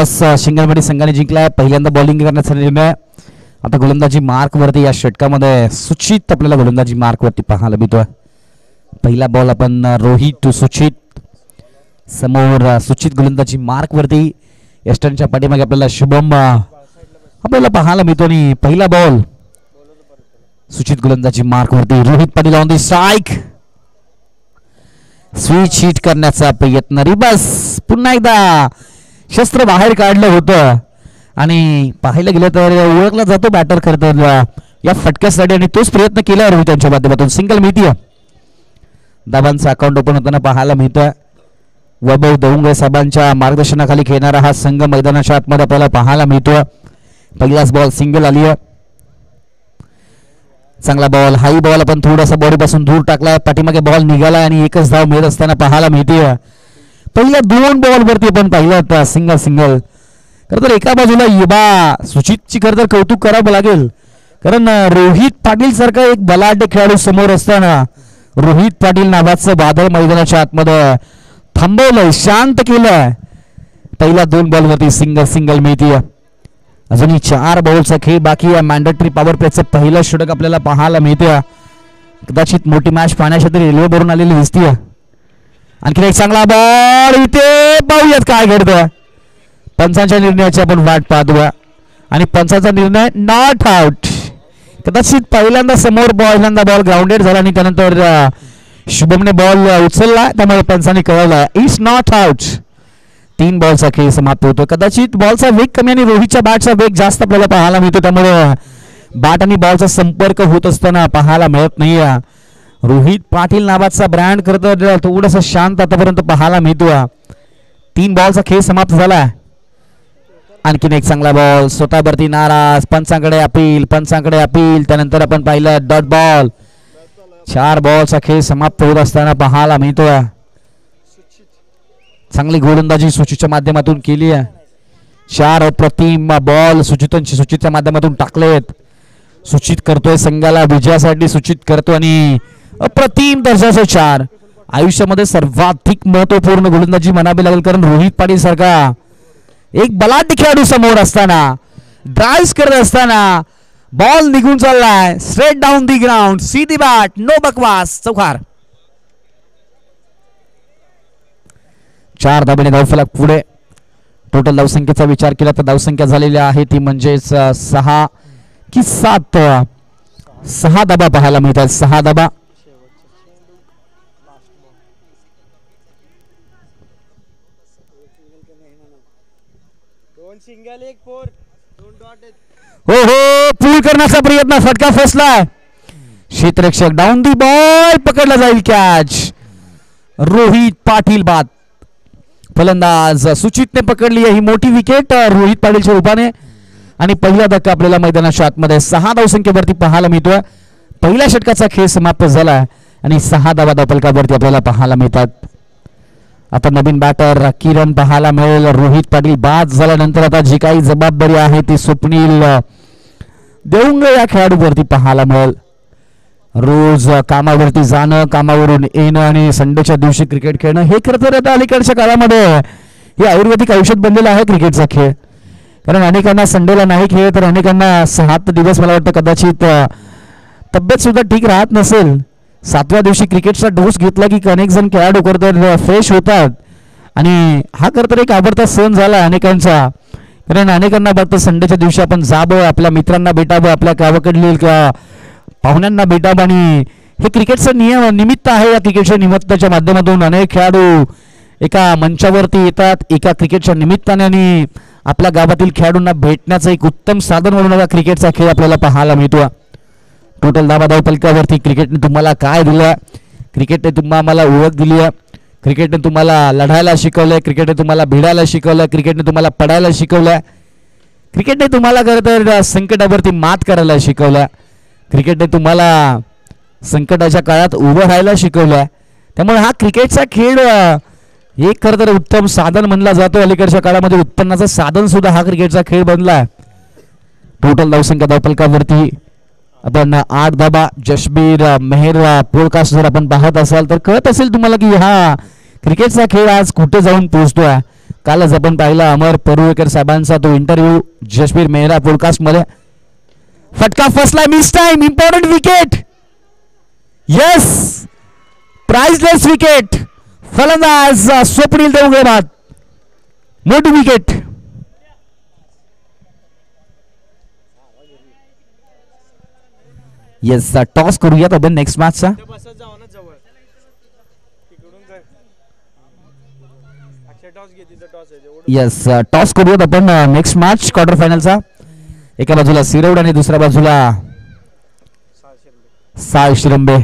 Toss शिंगलवाडी संघाने जिंकलाय. पहिल्यांदा bowling करण्याचा निर्णय. आता गोलंदाजी मार्क वरती या षटकामध्ये सुचित आपल्याला गोलंदाजी मार्क वरती पाहायला मिळतोय. पहिला बॉल आपण रोहित टू सुचित. समोर सुचित गोलंदाजी मार्क वरती. एस्टर्नच्या पाठीमागे आपल्याला शुभम आपल्याला पाहायला मिळतो. आणि पहिला बॉल सुचित गोलंदाजी मार्क वरती. Rohit Patil on the strike. Switch hit करण्याचा प्रयत्न. रिबस पुन्हा एकदा शस्त्र बाहेर काढलं होतं आणि पाहायला गेलं तर ओळखला जातो बॅटर खरं या फटक्यासाठी आणि तोच प्रयत्न केला रोहित यांच्या माध्यमातून. सिंगल मिळतीय. धाबांचा अकाउंट ओपन होताना पाहायला मिळतोय. वैभव दौंगे साहेबांच्या मार्गदर्शनाखाली खेळणारा हा संघ मैदानाच्या आतमध्ये आपल्याला पाहायला मिळतोय. पहिलाच बॉल सिंगल आली आहे. चांगला बॉल. हाई बॉल आपण थोडासा बॉडीपासून दूर टाकलाय. पाठीमागे बॉल निघाला आणि एकच धाव मिळत असताना पाहायला मिळते. पहिल्या 2 बॉल वरती आपण पाहिलं होतं सिंगल सिंगल. खरं तर एका बाजूला सुचितची खरं तर कौतुक करावं लागेल, कारण रोहित पाटील सारखा एक बलाढ्य खेळाडू समोर असताना रोहित पाटील नावाचं बादल मैदानाच्या आतमध्ये थांबवलंय, शांत केलंय. पहिल्या 2 बॉल वरती सिंगल सिंगल मिळतीये. अजूनही 4 बॉलचा खेळ बाकी आहे. मॅन्डेटरी पॉवर प्लेचं पहिलं षटक आपल्याला पाहायला मिळते. कदाचित मोठी मॅच पाहण्यासाठी रेल्वे भरून आलेली दिसतीये. आणखी एक चांगला बॉल इथे पाहूयात काय घडतंय. पंचांच्या निर्णयाची आपण वाट पाहतोय आणि पंचांचा निर्णय नॉट आउट. कदाचित पहिल्यांदा समोर पहिल्यांदा बॉल ग्राउंडेड झाला आणि त्यानंतर शुभमने बॉल उचलला, त्यामुळे पंचांनी कळवलं इट्स नॉट आउट. 3 बॉलचा खेळ समाप्त होतो. कदाचित बॉलचा वेग कमी आणि रोहितच्या बॅटचा वेग जास्त आपल्याला पाहायला मिळतो, त्यामुळे बॅट आणि बॉलचा संपर्क होत असताना पाहायला मिळत नाही. रोहित पाटील नावाचा ब्रँड करत थोडंसं शांत आतापर्यंत पाहायला मिळतो. 3 बॉलचा खेळ समाप्त झाला. आणखीन एक चांगला बॉल. स्वतःवरती नाराज. पंचांकडे अपील. त्यानंतर आपण पाहिलं डॉट बॉल. 4 बॉलचा खेळ समाप्त होत असताना पाहायला मिळतोय. चांगली गोलंदाजी सुचितच्या माध्यमातून केली आहे. 4 अप्रतिम बॉल सुचितच्या माध्यमातून टाकलेत. सुचित करतोय संघाला विजयासाठी, सुचित करतो आणि अप्रतिम दर्जाचे 4. आयुष्यामध्ये सर्वाधिक महत्वपूर्ण गोलंदाजी म्हणावी लागेल, कारण रोहित पाटील सारखा एक बलाढ्य खेळाडू समोर असताना ड्राइव्ह करत असताना बॉल निघून चाललाय straight down the ground. See the bat, no बकवास. चौकार. 4 धाब्याने धावफलक पुढे. टोटल धावसंख्येचा विचार केला तर धावसंख्या झालेली आहे ती म्हणजेच 6 की 7. 6 धाबा पाहायला मिळतात. 6 धाबा. हो पूल करण्याचा प्रयत्न. फटका फसलाय. क्षेत्ररक्षक डाऊन दी बॉल. पकडला जाईल कॅच. रोहित पाटील बाद. फलंदाज सुचितने पकडली ही मोठी विकेट रोहित पाटीलच्या रूपाने. आणि पहिला धक्का आपल्याला मैदानाच्या आतमध्ये 6 धावसंख्येवरती पाहायला मिळतोय. पहिल्या षटकाचा खेळ समाप्त झाला आणि 6 धावा धावफलकावरती आपल्याला पाहायला मिळतात. आता नवीन बॅटर किरण पाहायला मिळेल. रोहित पाटील बाद झाल्यानंतर आता जी काही जबाबदारी आहे ती स्वप्नील देऊंगे या खेळाडूवरती पाहायला मिळेल. रोज कामावरती जाणं, कामावरून येणं आणि संडेच्या दिवशी क्रिकेट खेळणं हे खरं तर आता अलीकडच्या काळामध्ये हे आयुर्वेदिक औषध बनलेलं आहे क्रिकेटचा खेळ. कारण अनेकांना संडेला नाही खेळ तर अनेकांना 7 दिवस मला वाटतं कदाचित तब्येत सुद्धा ठीक राहत नसेल. 7व्या दिवशी क्रिकेटचा डोस घेतला की अनेक जण खेळाडू करतात फ्रेश होतात आणि हा खरं एक आवडता सण झाला अनेकांचा. कारण अनेकांना वाटतं संडेच्या दिवशी आपण जावं, आपल्या मित्रांना भेटावं, आपल्या गावाकडील पाहुण्यांना भेटावं आणि हे क्रिकेटचं निमित्त आहे. या क्रिकेटच्या निमित्ताच्या माध्यमातून अनेक खेळाडू एका मंचावरती येतात एका क्रिकेटच्या निमित्ताने आणि आपल्या गावातील खेळाडूंना भेटण्याचं एक उत्तम साधन म्हणून हा क्रिकेटचा खेळ आपल्याला पाहायला मिळतो. टोटल धावा धावफलकावरती क्रिकेटने तुम्हाला काय दिलं? क्रिकेटने तुम्हाला ओळख दिली आहे. क्रिकेटने तुम्हाला लढायला शिकवलंय. क्रिकेटने तुम्हाला भिडायला शिकवलंय. क्रिकेटने तुम्हाला पडायला शिकवलंय. क्रिकेटने तुम्हाला खरं तर संकटावरती मात करायला शिकवलंय. क्रिकेटने तुम्हाला संकटाच्या काळात उभं राहायला शिकवलंय. त्यामुळे हा क्रिकेटचा खेळ एक खरं तर उत्तम साधन म्हणला जातो. अलीकडच्या काळामध्ये उत्पन्नाचं साधन सुद्धा हा क्रिकेटचा खेळ बनलाय. टोटल धावसंख्या धावफलकावरती आपण 8 धाबा. जशबीर मेहर पॉडकास्ट जर आपण पाहत असाल तर कळत असेल तुम्हाला की हा क्रिकेटचा खेळ आज कुठे जाऊन पोहोचतोय. कालच आपण पाहिला अमर परुळेकर साहेबांचा तो इंटरव्ह्यू जसबीर मेहरा पॉडकास्ट मध्ये. फटका फसला, miss time, important wicket. Yes, priceless wicket. फलंदाज स्वप्नील देवगडे बाद, मोठी विकेट. येस, टॉस करूयात आपण नेक्स्ट मॅचचा. येस, टॉस करूयात आपण नेक्स्ट मॅच क्वार्टर फायनलचा. एका बाजूला सिरवड आणि दुसऱ्या बाजूला साळ शिरंबे.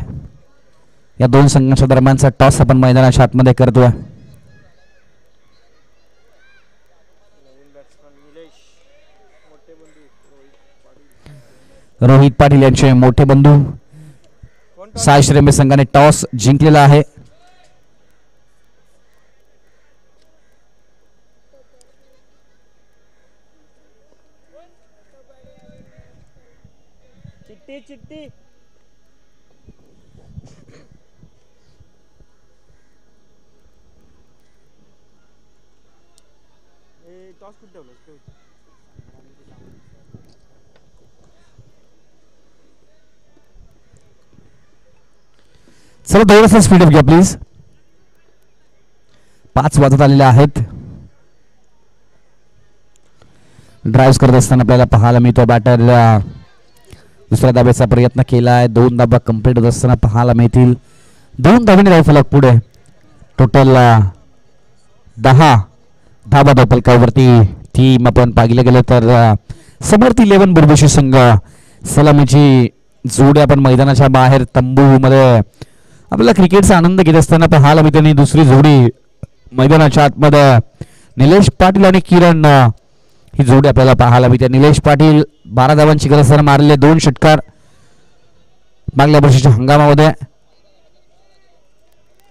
या दोन संघांच्या दरम्यानचा टॉस आपण मैदानाच्या आतमध्ये करतोय. रोहित पाटील यांचे मोठे बंधू साळ शिरंबे संघाने टॉस जिंकलेला आहे. चिट्टी टॉस कुठे ठेवलं? चला थोडासा स्पीडअप घ्या प्लीज. 5 वाजत आलेले आहेत. ड्राईव्ह करत असताना आपल्याला पाहायला मिळतो बॅटर दुसऱ्या धाब्याचा प्रयत्न केलाय. 2 धाबा कंप्लीट होत असताना पाहायला मिळतील. 2 धाब्याने राहील फलक पुढे. टोटल 10 धाबा धावफलकावरती टीम आपण पाहिलं गेलं तर समर्थ 11 बुरबुशी संघ सलामीची जोडी आपण मैदानाच्या बाहेर तंबू मध्ये आपल्याला क्रिकेटचा आनंद घेत असताना पाहायला मिळते. आणि दुसरी जोडी मैदानाच्या आतमध्ये निलेश पाटील आणि किरण ही जोडी आपल्याला पाहायला मिळते. निलेश पाटील 12 धावांची गरज असताना मारलेले 2 षटकार मागल्या वर्षीच्या हंगामामध्ये.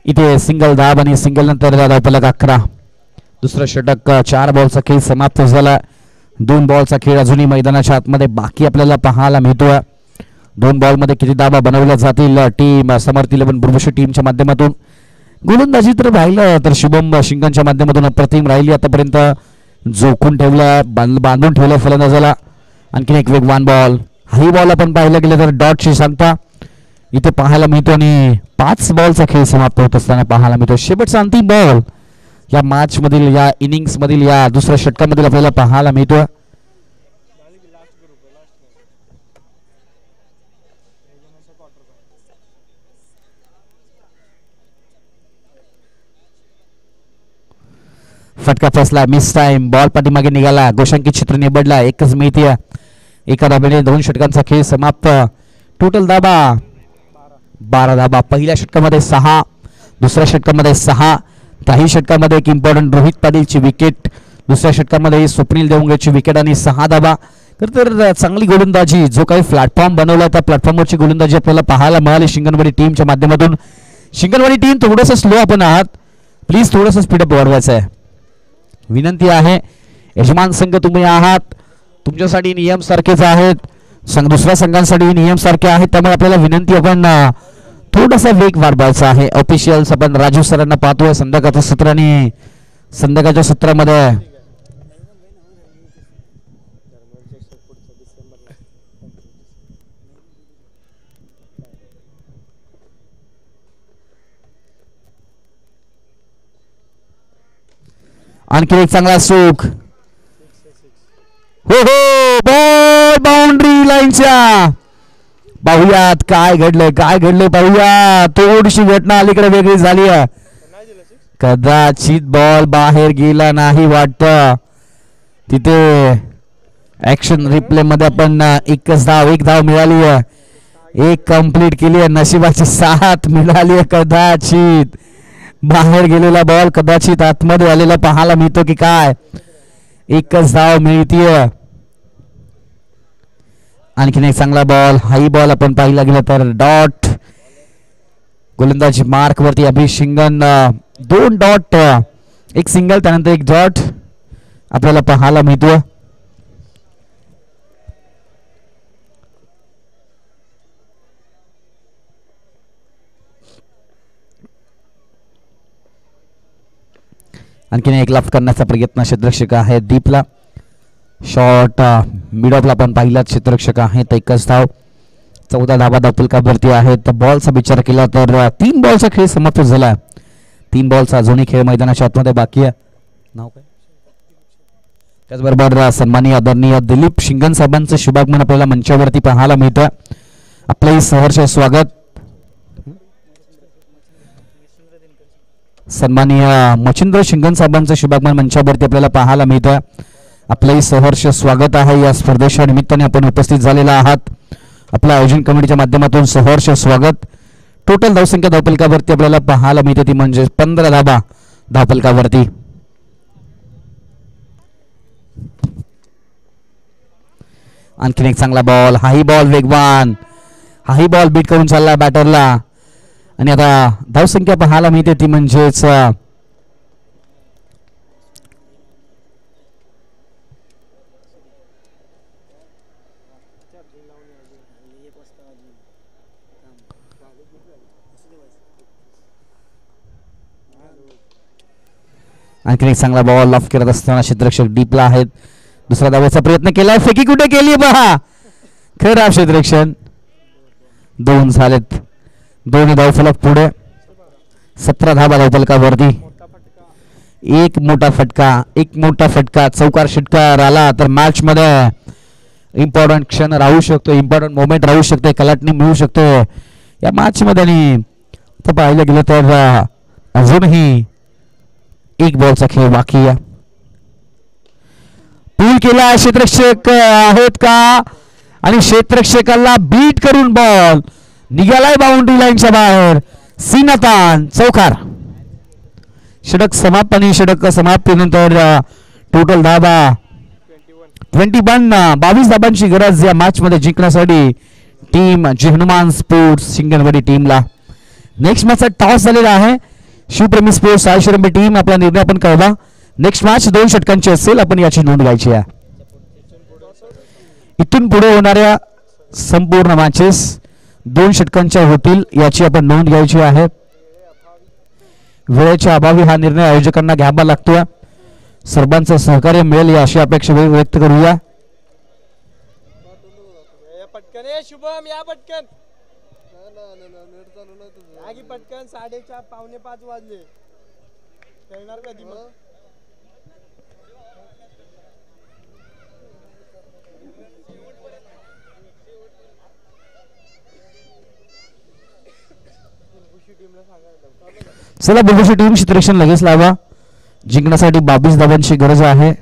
इथे सिंगल धाब आणि सिंगल नंतर धावफलक 11. दुसरं षटक 4 बॉलचा खेळ समाप्त झाला. 2 बॉलचा खेळ अजूनही मैदानाच्या आतमध्ये बाकी आपल्याला पाहायला मिळतोय. 2 बॉलमध्ये किती धाबा बनवल्या जातील टीम समर्थ 11 बुरबुशी टीमच्या माध्यमातून. गोलंदाजी तर राहिलं तर शुभम शिंगांच्या माध्यमातून अप्रतिम राहिली आतापर्यंत. जोखून ठेवला, बांधून ठेवलं फलंदाजाला. आणखीन एक वेगवान बॉल. हाही बॉल आपण पाहिलं गेलं तर डॉटची सांगता इथे पाहायला मिळतो. आणि 5 बॉलचा खेळ समाप्त होत असताना पाहायला मिळतो. शेवटचा अंतिम बॉल या मॅच मधील, या इनिंग्स मधील, या दुसऱ्या षटकामधील आपल्याला पाहायला मिळतो. फटका फसला, मिस टाइम. बॉल पाठीमागे निघाला. गोशांकित क्षेत्र निवडला. एकच मिळते. एका धाब्याने 2 षटकांचा खेळ समाप्त. टोटल धाबा 12 धाबा. पहिल्या षटकामध्ये 6, दुसऱ्या षटकामध्ये 6. काही षटकामध्ये एक इम्पॉर्टंट रोहित पाटीलची विकेट. दुसऱ्या षटकामध्ये स्वप्नील देवंगेची विकेट आणि 6 धाबा. तर चांगली गोलंदाजी, जो काही प्लॅटफॉर्म बनवला त्या प्लॅटफॉर्मवरची गोलंदाजी आपल्याला पाहायला मिळाली शिंगणवाडी टीमच्या माध्यमातून. शिंगणवाडी टीम थोडंसं स्लो आपण आहात, प्लीज थोडंसं स्पीडअप वाढवायचं आहे, विनंती आहे. यजमान संघ तुम्ही आहात, तुमच्यासाठी नियम सारखेच आहेत, दुसऱ्या संघांसाठी नियम सारखे आहेत, त्यामुळे आपल्याला विनंती आपण थोडासा वेग वाढवायचा आहे. ऑफिशियल्स आपण राजू सरांना पाहतोय संध्याकाळच्या सत्राने. संध्याकाळच्या सत्रामध्ये आणखी एक चांगला सुख. हो हो, बॉल बाउंड्री लाईनच्या. पाहूयात काय घडलंय, काय घडलंय पाहूया. थोडीशी घटना अलीकडे वेगळी झाली आहे. कदाचित बॉल बाहेर गेला नाही वाटतं. तिथे ऍक्शन रिप्ले मध्ये आपण एक धाव मिळाली आहे, एक कंप्लीट केली आहे. नशिबाची साथ मिळाली आहे. कदाचित बाहेर गेलेला बॉल कदाचित आतमध्ये आलेला पाहायला मिळतो की काय. एकच धाव मिळतीये. आणखीन एक चांगला बॉल. हाई बॉल आपण पाहिला गेला तर डॉट. गोलंदाजी मार्क वरती अभिशिंगन 2 डॉट, एक सिंगल त्यानंतर एक डॉट आपल्याला पाहायला मिळतो. आणखीन एक लाफ करण्याचा प्रयत्न क्षेत्ररक्षक आहे दीपला. शॉट मिड ऑफला पण पाहिला क्षेत्ररक्षक आहेत. एकच धाव, 14 धावा धावफलकावरती आहेत. बॉलचा विचार केला तर 3 बॉलचा खेळ समाप्त झाला. 3 बॉलचा अजूनही खेळ मैदानाच्या आतमध्ये बाकी आहे. नाव काय? त्याचबरोबर सन्माननीय आदरणीय दिलीप शिंगण साहेबांचं शुभागमन आपल्याला मंचावरती पाहायला मिळतं. आपलंही सहर्ष स्वागत. सन्माननीय मच्छिंद्र शिंगण साहेबांचं शुभागमन मंचावरती आपल्याला पाहायला मिळतं. आपलंही सहर्ष स्वागत आहे. या स्पर्धेच्या निमित्ताने आपण उपस्थित झालेला आहात. आपल्या आयोजन कमिटीच्या माध्यमातून सहर्ष स्वागत. टोटल धावसंख्या धावफलकावरती आपल्याला पाहायला मिळते ती म्हणजे 15 धावा धावफलकावरती. आणखीन एक चांगला बॉल, हाही बॉल वेगवान, हाही बॉल बीट करून चालला बॅटरला. आणि आता धावसंख्या पाहायला मिळते ती म्हणजेच 1 चांगला बॉल लॉफ करत असताना क्षेत्ररक्षक डीपला आहेत. दुसरा धावायचा प्रयत्न केलाय, फेकी कुठे केली पहा, खराब क्षेत्ररक्षण. 2 झालेत. 2 धावफलक पुढे, 17 धावा धावफलकावरती. एक मोठा फटका चौकार षटकार आला तर मॅच मध्ये इम्पॉर्टंट क्षण राहू शकतो, इम्पॉर्टंट मोमेंट राहू शकते, कलाटणी मिळू शकते या मॅच मध्ये. आणि पाहिलं गेलं तर अजूनही 1 बॉलचा खेळ बाकी आहे. पूल केला, क्षेत्ररक्षक आहेत का आणि क्षेत्ररक्षकाला बीट करून बॉल निघालाय बाउंड्री लाईनच्या बाहेर. सीनातान चौकार. षटक समाप्त आणि षटक समाप्तीनंतर टोटल धावा 21. 22 धाबांची गरज या मॅच मध्ये जिंकण्यासाठी टीम हनुमान स्पोर्ट्स शिंगणवाडी टीमला. नेक्स्ट मॅचचा टॉस झालेला आहे. शिवप्रेमी स्पोर्ट्स आयशरंबी टीम आपला निर्णय आपण कळवा. नेक्स्ट मॅच 2 षटकांची असेल, आपण याची नोंद घ्यायची आहे. इथून पुढे होणाऱ्या संपूर्ण मॅचेस 2 षटकांच्या होतील याची आपण नोंद घ्यायची आहे. वेळेच्या अभावी हा निर्णय आयोजकांना घ्यावा लागतोय. सर्वांचं सहकार्य मिळेल या अशी अपेक्षा व्यक्त करूया. शुभम या पटकन पटकन 4:30 4:45 वाजले. खेळणार कधी मग? चला बुलबुशी टीम क्षेत्ररक्षण लगेच लावा. जिंकण्यासाठी 22 धावांची गरज आहे.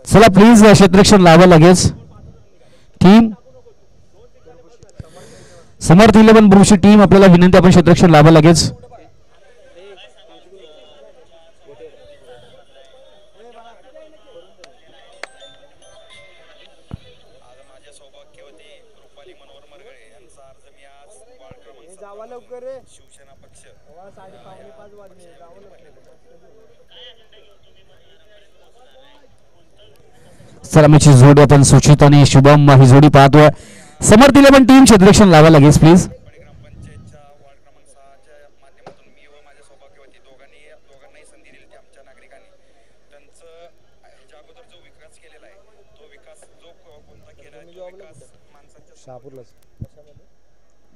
चला प्लीज क्षेत्ररक्षण लावा लगेच. टीम समर्थ 11 बुलबुशी टीम आपल्याला विनंती, आपण क्षेत्ररक्षण लावा लगेच. चला आमची जोडी आपण सुचित आणि शुभम ही जोडी पाहतोय. समर्थ 11 टीम क्षेत्ररक्षण लावा लगेच please.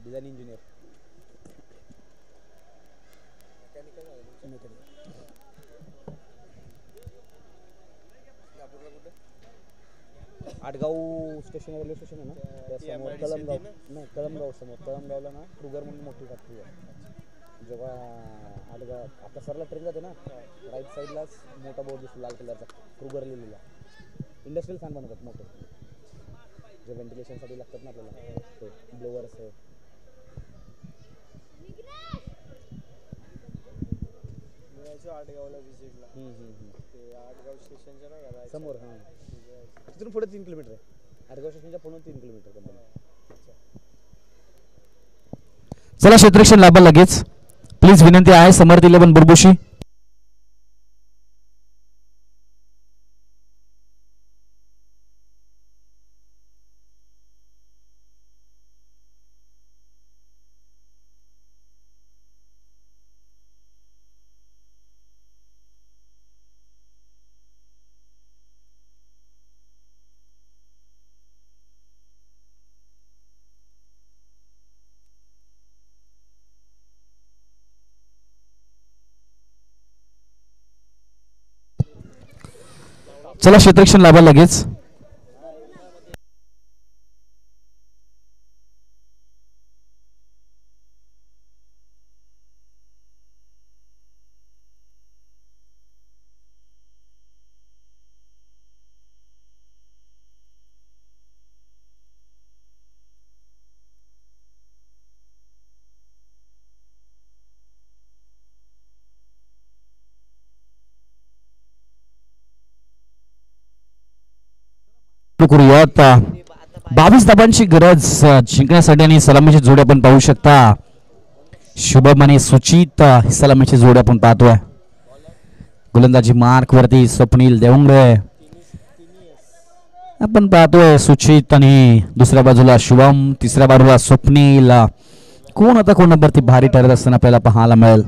Design engineer Atgaon station railway station आहे ना त्यासमोर कळमगाव नाही कळमगाव समोर कळमगावला ना क्रुगर म्हणून मोठी फॅक्टरी आहे. जेव्हा आटगाव आता सरला ट्रेन जाते ना राईट साईडलाच मोठा बोर्ड दिसतो लाल कलरचा क्रुगर लिहिलेला. इंडस्ट्रियल फॅन बनवतात मोठे जे व्हेंटिलेशनसाठी लागतात ना आपल्याला ते ब्लोअर्स आहे. आटगावला विजिटला ते आटगाव स्टेशनच्या नाही समोर हां तिथून पुढे 3 किलोमीटर आहे. आटगाव स्टेशनच्या पुढून 3 किलोमीटर कंपनी. चला क्षेत्ररक्षण लाभा लगेच. प्लीज विनंती आहे समर्थ 11 बुरबुशी. चला क्षेत्ररक्षण लाभा लगेच. करूयात. 22 धाबांची गरज जिंकण्यासाठी आणि सलामीची जोडी आपण पाहू शकता. शुभम आणि सुचित सलामीची जोडी आपण पाहतोय. गोलंदाजी मार्क वरती स्वप्नील देवंगरे आपण पाहतोय. सुचित आणि दुसऱ्या बाजूला शुभम, तिसऱ्या बाजूला स्वप्नील. कोण आता कोणावरती भारी ठरत असताना आपल्याला पाहायला मिळेल.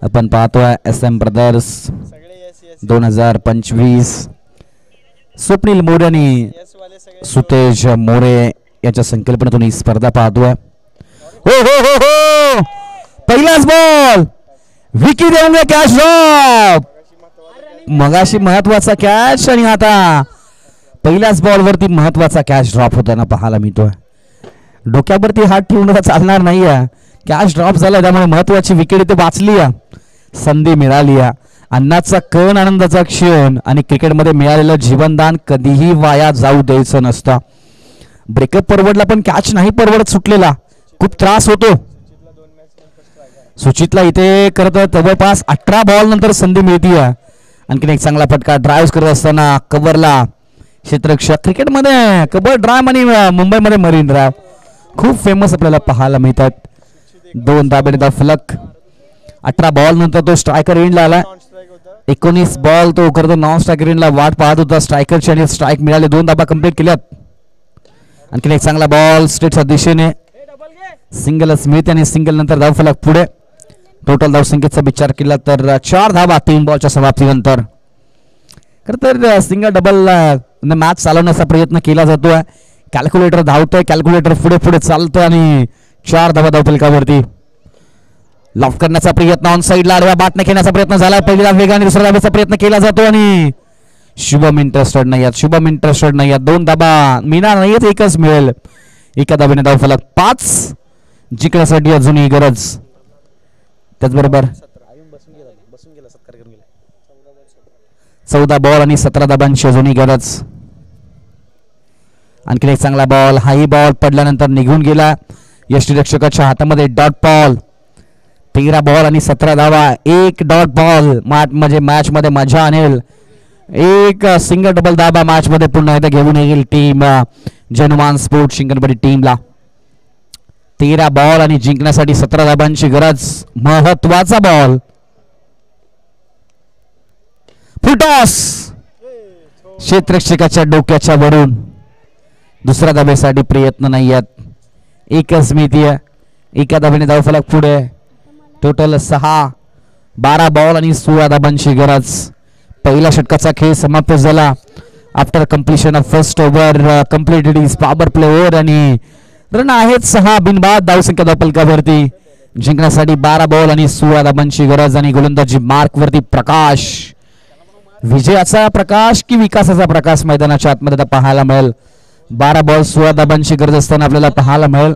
आपण पाहतोय SM ब्रदर्स 2025. स्वप्नील मोरे आणि सुतेज मोरे यांच्या संकल्पनेतून ही स्पर्धा पाहतोय. हो हो हो हो पहिलाच बॉल विकी देऊंगे कॅच ड्रॉप. मगाशी महत्वाचा कॅच आणि आता पहिल्याच बॉल वरती महत्वाचा कॅच ड्रॉप होताना पाहायला मिळतोय. डोक्यावरती हात ठेवून चालणार नाही. कॅच ड्रॉप झाला त्यामुळे महत्वाची विकेट इथे वाचली. संधी मिळाली. अन्नाचा कण आनंदाचा क्षण आणि क्रिकेटमध्ये मिळालेलं जीवनदान कधीही वाया जाऊ द्यायचं नसतं. ब्रेकअप परवडला पण कॅच नाही परवडत सुटलेला. खूप त्रास होतो. सुचितला इथे करत जवळपास 18 बॉल नंतर संधी मिळते. आणखीन एक चांगला फटका ड्राईव्ह करत असताना कव्हरला क्षेत्ररक्षक. क्रिकेटमध्ये कव्हर ड्राईव्ह आणि मुंबईमध्ये मरीन ड्राईव्ह खूप फेमस आपल्याला पाहायला मिळतात. 2 धाब्याने फलक. 18 बॉल नंतर तो स्ट्रायकर एंडला आला. 19 बॉल तो करतो नॉन स्ट्रायकर एंडला वाट पाहत होता स्ट्रायकरची आणि स्ट्राईक मिळाले. 2 धाबा कंप्लीट केल्यात. आणखीन एक चांगला बॉल स्ट्रेटच्या दिशेने सिंगल स्मिथ आणि सिंगल नंतर धाव फलक पुढे. टोटल धाव संख्येचा विचार केला तर 4 धाबा 3 बॉलच्या समाप्तीनंतर. खरं तर सिंगल डबल मॅच चालवण्याचा प्रयत्न केला जातोय. कॅल्क्युलेटर धावतोय. कॅल्क्युलेटर पुढे पुढे चालतोय आणि 4 धाबा धाव फलकावरती. लॉफ करण्याचा प्रयत्न ऑन साईडला आडव्या बाटने खेळण्याचा प्रयत्न झाला. पहिल्या वेगाने दुसऱ्या धाब्याचा प्रयत्न केला जातो आणि शुभम इंटरेस्टेड नाही आहेत. शुभम इंटरेस्टेड नाही आहेत. 2 धाबा मिळणार नाहीत. एकच मिळेल. एका धाब्याने धाव फलक 5 जिंकण्यासाठी अजूनही गरज. त्याचबरोबर 14 बॉल आणि 17 धाबांची अजूनही गरज. आणखीन एक चांगला बॉल. हाही बॉल पडल्यानंतर निघून गेला. यष्टीरक्षकाच्या हातामध्ये डॉट बॉल. 13 बॉल आणि 17 धावा. एक डॉट बॉल म्हणजे मॅच मध्ये मजा आणेल. एक सिंगल डबल धाबा मॅच मध्ये पुन्हा एकदा घेऊन येईल टीम जनुमान स्पोर्ट्स शिंगणपट्टी टीमला. 13 बॉल आणि जिंकण्यासाठी 17 धाबांची गरज. महत्वाचा बॉल. फुटॉस क्षेत्ररक्षकाच्या डोक्याच्या वरून. दुसऱ्या धाब्यासाठी प्रयत्न नाही आहेत. एकच मिती. एका धाब्याने धाव फलक पुढे. टोटल 6 12 बॉल आणि 16 धाबांची गरज. पहिल्या षटकाचा खेळ समाप्त झाला. After completion of first over completed is power play over आणि रन आहेत 6 बिनबाद धावसंख्या धाव फलकावरती. जिंकण्यासाठी 12 बॉल आणि 16 धाबांची गरज आणि गोलंदाजी मार्क वरती प्रकाश. विजयाचा प्रकाश की विकासाचा प्रकाश मैदानाच्या आतमध्ये पाहायला मिळेल. 12 बॉल 16 धाबांची गरज असताना आपल्याला पाहायला मिळेल.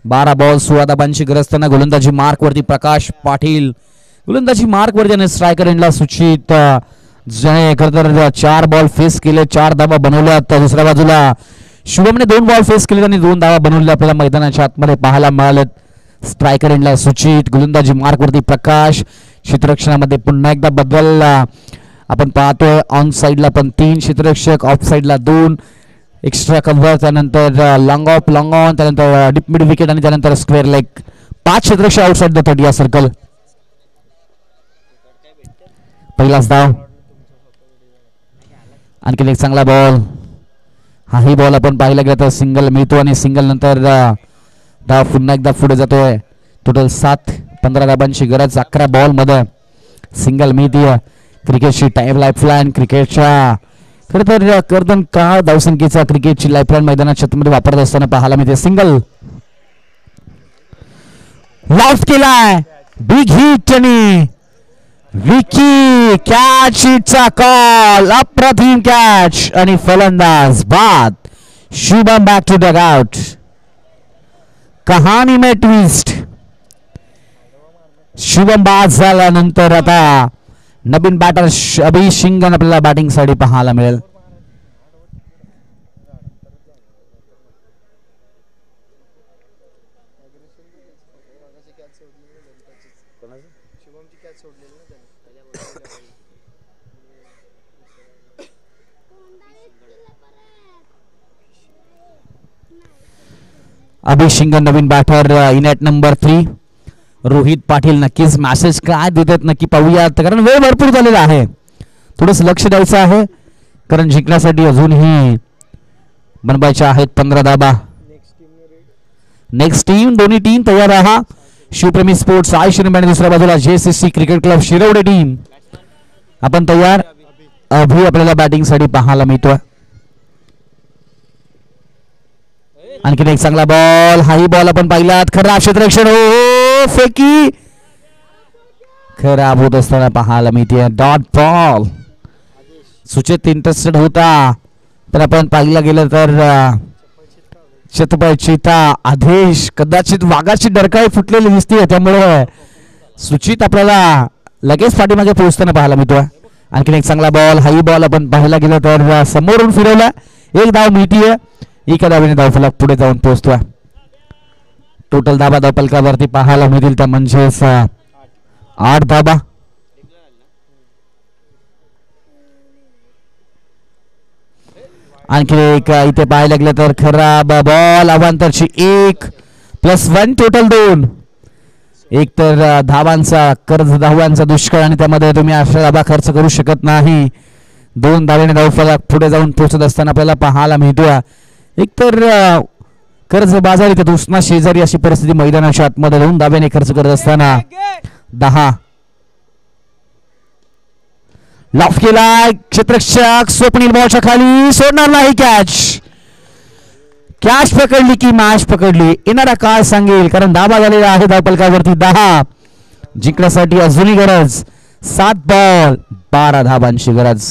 12 बॉल 16 धाबांची गरज असताना गोलंदाजी मार्क वरती प्रकाश पाटील. गोलंदाजी मार्क वरती आणि स्ट्रायकर एंडला सुचित. ज्याने खरं 4 बॉल फेस केले, 4 धाबा बनवल्या. दुसऱ्या बाजूला शुभमने 2 बॉल फेस केले आणि 2 धाबा बनवल्या आपल्याला मैदानाच्या आतमध्ये पाहायला मिळालेत. स्ट्रायकर एंडला सुचित. गोलंदाजी मार्क वरती प्रकाश. क्षेत्ररक्षणामध्ये पुन्हा एकदा बदल आपण पाहतोय. ऑन साईडला पण 3 क्षेत्ररक्षक, ऑफ साईडला 2 एक्स्ट्रा कव्हर, त्यानंतर लॉंग ऑफ, लॉंग ऑन, त्यानंतर डीप मिड विकेट आणि त्यानंतर स्क्वेअर लेग. 5 क्षेत्ररक्षक आउटसाइड द 30 सर्कल. पहिलाच धाव. आणखी एक चांगला बॉल. हाही बॉल आपण पाहिला गेला तर सिंगल मिळतो आणि सिंगल नंतर धाव पुन्हा एकदा पुढे जातोय. टोटल 7-15 धाबांची गरज. 11 बॉल मध्ये सिंगल मिळतीये. क्रिकेटची टाइम लाईफलाईन, क्रिकेटच्या खरं तर कर्दन काळ धावसंख्येचा क्रिकेटची लाईफलाईन मैदानात छत्रमध्ये वापरत असताना पाहायला मिळते. सिंगल लॉफ्ट केलाय, बिग हिट आणि विकी कॅच. हिटचा कॉल, अप्रतिम कॅच आणि फलंदाज बाद. Shubham back to dugout. कहाणी में ट्विस्ट. शुभम बाद झाल्यानंतर आता नवीन बॅटर अभि शिंगन आपल्याला बॅटिंग साठी पाहायला मिळेल. अभि शिंगन नवीन batter in at number 3. Rohit Patil नक्कीच मॅसेज काय देतात नक्की पाहूयात, कारण वेळ भरपूर झालेला आहे. थोडंसं लक्ष द्यायचं आहे कारण जिंकण्यासाठी अजूनही बनवायच्या आहेत 15 धाबा. नेक्स्ट टीम, दोन्ही टीम तयार राहा. शिवप्रेमी स्पोर्ट्स आय शिरमेण, दुसऱ्या बाजूला JCC cricket club Shirwade team आपण तयार. अभि आपल्याला बॅटिंग साठी पाहायला मिळतोय. आणखीन एक चांगला बॉल. हाही बॉल आपण पाहिलात. खराब क्षेत्ररक्षण, हो फेकी खराब होत असताना पाहायला मिळते. Dot ball. सुचेत इंटरेस्टेड होता पण आपण पाहिलं गेलं तर चतपळचीता आदेश कदाचित वाघाची डरकाळी फुटलेली दिसते, त्यामुळे सुचित आपल्याला लगेच पाठीमागे पोहोचताना पाहायला मिळतोय. आणखीन एक चांगला बॉल. हाही बॉल आपण पाहायला गेलं तर समोरून फिरवला. एक धाव मिळतीये. एका धावेने धावफलक पुढे जाऊन पोहोचतोय. टोटल धाबा धावफलकावरती पाहायला मिळतील त्या म्हणजेच 8 धाबा. आणखी एक इथे पाहायला गेलं तर खराब बॉल. अवांतरची 1+1 टोटल 2. एक तर धावांचा कर्ज, धावांचा दुष्काळ आणि त्यामध्ये तुम्ही अशा धाबा खर्च करू शकत नाही. 2 धावेने धावफलक पुढे जाऊन पोहोचत असताना आपल्याला पाहायला मिळतोय. एक तर कर्ज बाजारी तर दुसना शेजारी अशी परिस्थिती मैदानाच्या आतमध्ये 2 धाब्याने खर्च करत असताना 10. लॉफ केला. क्षेत्ररक्षक स्वप्नील बॉलच्या खाली सोडणार नाही. कॅच पकडली की मॅच पकडली. येणारा काय सांगेल, कारण धाबा झालेला आहे धावफलकावरती 10. जिंकण्यासाठी अजूनही गरज 7 बॉल 12 धाबांची गरज.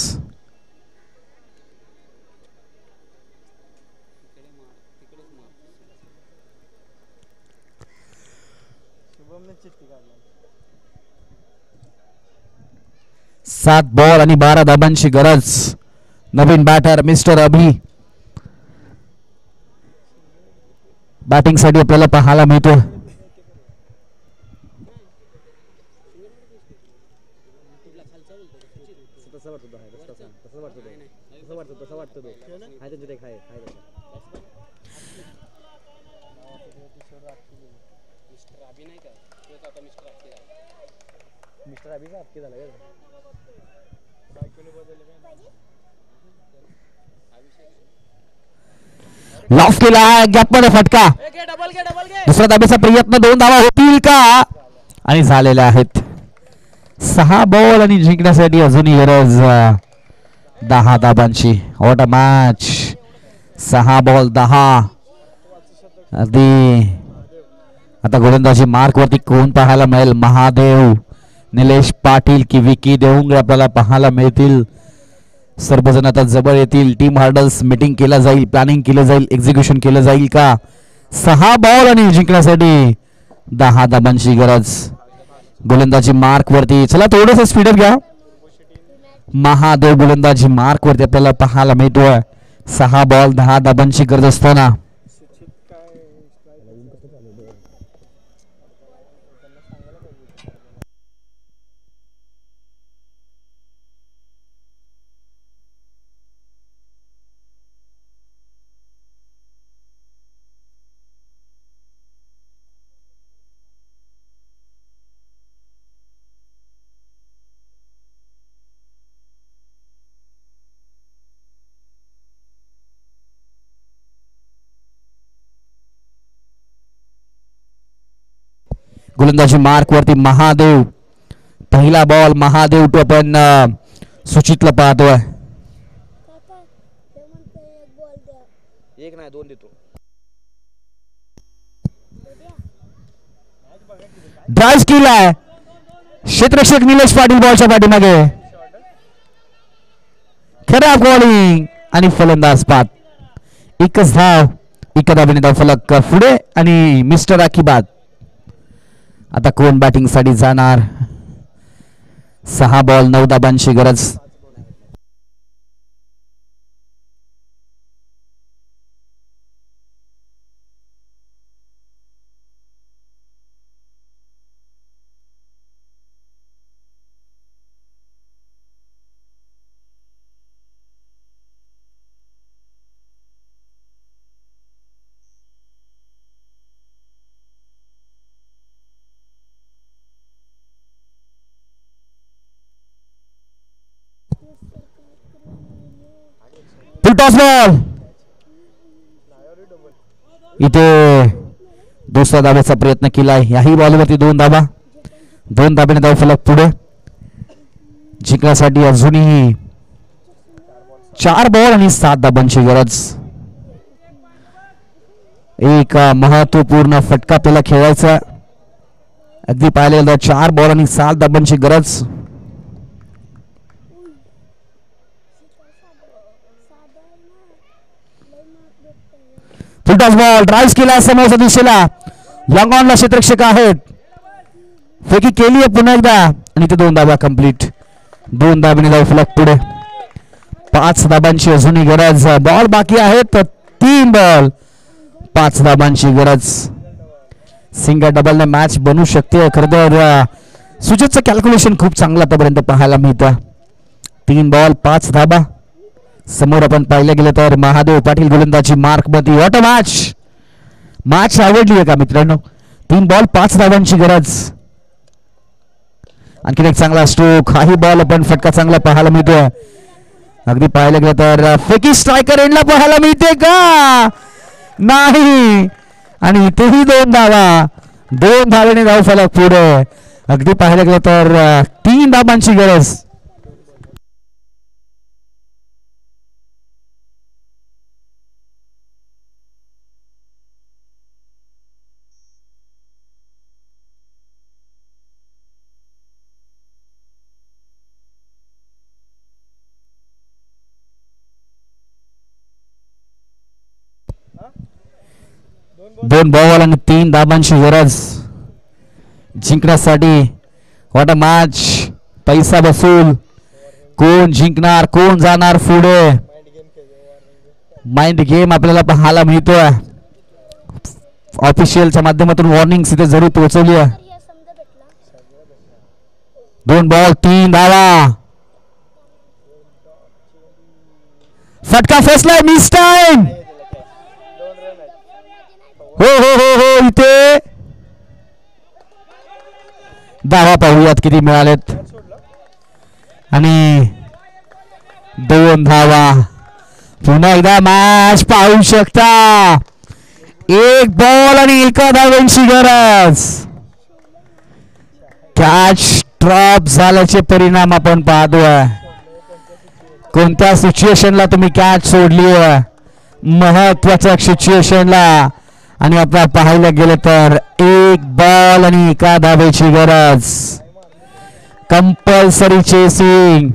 सात बॉल आणि 12 धाबांची गरज. नवीन बॅटर मिस्टर अभि बॅटिंग साठी आपल्याला पाहायला मिळतो. लॉफ केला. गॅप मध्ये फटका. दुसरा धाब्याचा प्रयत्न. 2 धावा होतील का? आणि झालेल्या आहेत. 6 बॉल आणि जिंकण्यासाठी अजूनही गरज 10 धाबांची. What a match. 6 बॉल 10. अगदी आता गोलंदाजी मार्क वरती कोण पाहायला मिळेल? महादेव, निलेश पाटील की विकी देऊंगे आपल्याला पाहायला मिळतील. सर्वजण आता जवळ येतील. टीम हार्डल्स मीटिंग केला जाईल, प्लॅनिंग केलं जाईल, एक्झिक्युशन केलं जाईल का? 6 बॉल आणि जिंकण्यासाठी 10 धाबांची गरज. गोलंदाजी मार्क वरती. चला थोडंसं स्पीडअप घ्या. महादेव गोलंदाजी मार्क वरती आपल्याला पाहायला मिळतोय. 6 बॉल 10 धाबांची गरज असताना गोलंदाजी मार्क वरती महादेव. पहिला बॉल महादेव टू आपण सुचितला पाहतोय. एक नाही 2 देतो. ड्राइव्ह स्किल आहे क्षेत्ररक्षक निलेश पाटील बॉलच्या पाठीमागे. खराब बॉलिंग आणि फलंदाज पात. एकच धाव, एका धावेने धाव फलक पुढे आणि मिस्टर राखीबाद. आता कोण बॅटिंग साठी जाणार? 6 बॉल 9 धाबांची गरज. टॉस बॉल इथे दुसऱ्या धाब्याचा प्रयत्न केलाय. याही बॉलवरती 2 धाबा. 2 धाब्याने धाव फलक पुढे. जिंकण्यासाठी अजूनही 4 बॉल आणि 7 धाबांची गरज. एक महत्वपूर्ण फटका आपल्याला खेळायचा. अगदी पाहिलेलं 4 बॉल आणि 7 धाबांची गरज. टॉस बॉल ड्राइव्ह केला समोरच्या दिशेला. लॉंग ऑनला क्षेत्ररक्षक आहेत. फेकी केली आहे पुन्हा एकदा आणि ते 2 धाबा कंप्लीट. 2 धाब्याने धाव फलक पुढे. 5 धाबांची अजूनही गरज. बॉल बाकी आहेत 3 बॉल 5 धाबांची गरज. सिंगल डबलने मॅच बनू शकते. खरं तर सुजितचं कॅल्क्युलेशन खूप चांगलं आतापर्यंत पाहायला मिळतं. 3 बॉल 5 धाबा. समोर आपण पाहिलं गेलं तर महादेव पाटील गोलंदाजी मार्क मध्ये. व्हॉट अ मॅच आवडली आहे का मित्रांनो? 3 बॉल 5 धावांची गरज. आणखी एक चांगला स्ट्रोक. हाही बॉल आपण फटका चांगला पाहायला मिळतोय. अगदी पाहिलं गेलं तर फेकी स्ट्रायकर एंडला पाहायला मिळते का? नाही. आणि इथेही 2 धावा. 2 धावेने धाव फलक पुढे. अगदी पाहायला गेलं तर 3 धाबांची गरज. दोन बॉल आणि 3 धाबांची गरज जिंकण्यासाठी. What a match. पैसा बसूल. कोण जिंकणार, कोण जाणार पुढे? माइंड गेम आपल्याला पाहायला मिळतोय. ऑफिशियलच्या माध्यमातून वॉर्निंग इथे जरूर पोहोचवली आहे. 2 बॉल 3 धावा. फटका फसलाय. Miss time. हो हो हो हो इथे धावा पाहूयात किती मिळालेत. आणि 2 धावा. पुन्हा एकदा मॅच पाहू शकता. 1 बॉल आणि 1 धावांची गरज. कॅच ड्रॉप झाल्याचे परिणाम आपण पाहतोय. कोणत्या सिच्युएशनला तुम्ही कॅच सोडली आहे? महत्वाच्या सिच्युएशनला. आणि आता पाहायला गेलं तर 1 बॉल आणि 1 धावेची गरज. Compulsory chasing.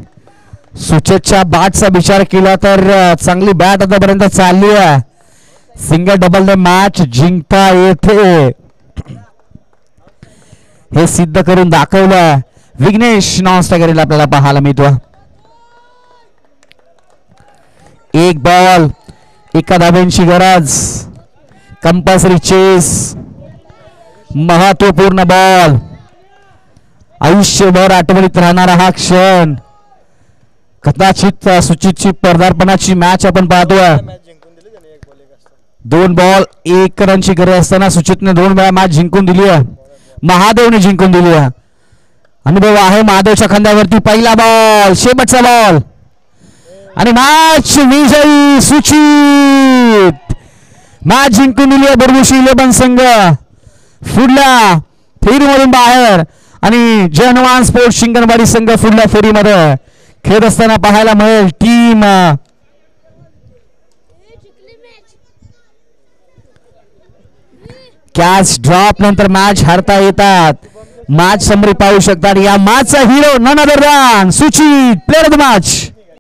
सुचेतच्या बॅटचा विचार केला तर चांगली बॅट आतापर्यंत चालली आहे. सिंगल डबलने मॅच जिंकता येते हे सिद्ध करून दाखवलं विघ्नेश नॉनस्टॅगरीला आपल्याला पाहायला मिळतो. 1 बॉल 1 धावेची गरज. Compulsory chess. महत्वपूर्ण बॉल. आयुष्यभर आठवणीत राहणारा हा क्षण. कदाचित सुचितची पदार्पणाची मॅच आपण पाहतोय. 2 बॉल 1 रनची गरज असताना सुचितने 2 वेळा मॅच जिंकून दिली आहे. महादेवने जिंकून दिली आहे. अनुभव आहे महादेवच्या खांद्यावरती. पहिला बॉल शेवटचा बॉल आणि मॅच विजयी सुचित. मॅच जिंकून दिली आहे बरमुशी 11 संघ. पुढल्या फेरीमधून बाहेर आणि जय हनुमान स्पोर्ट्स शिंगणवाडी संघ पुढल्या फेरीमध्ये खेळत असताना पाहायला मिळेल. टीम कॅच ड्रॉप नंतर मॅच हारता येतात. मॅच समरी पाहू शकतात. या मॅचचा हिरो नन अदर दॅन सुचित, प्लेयर ऑफ द मॅच.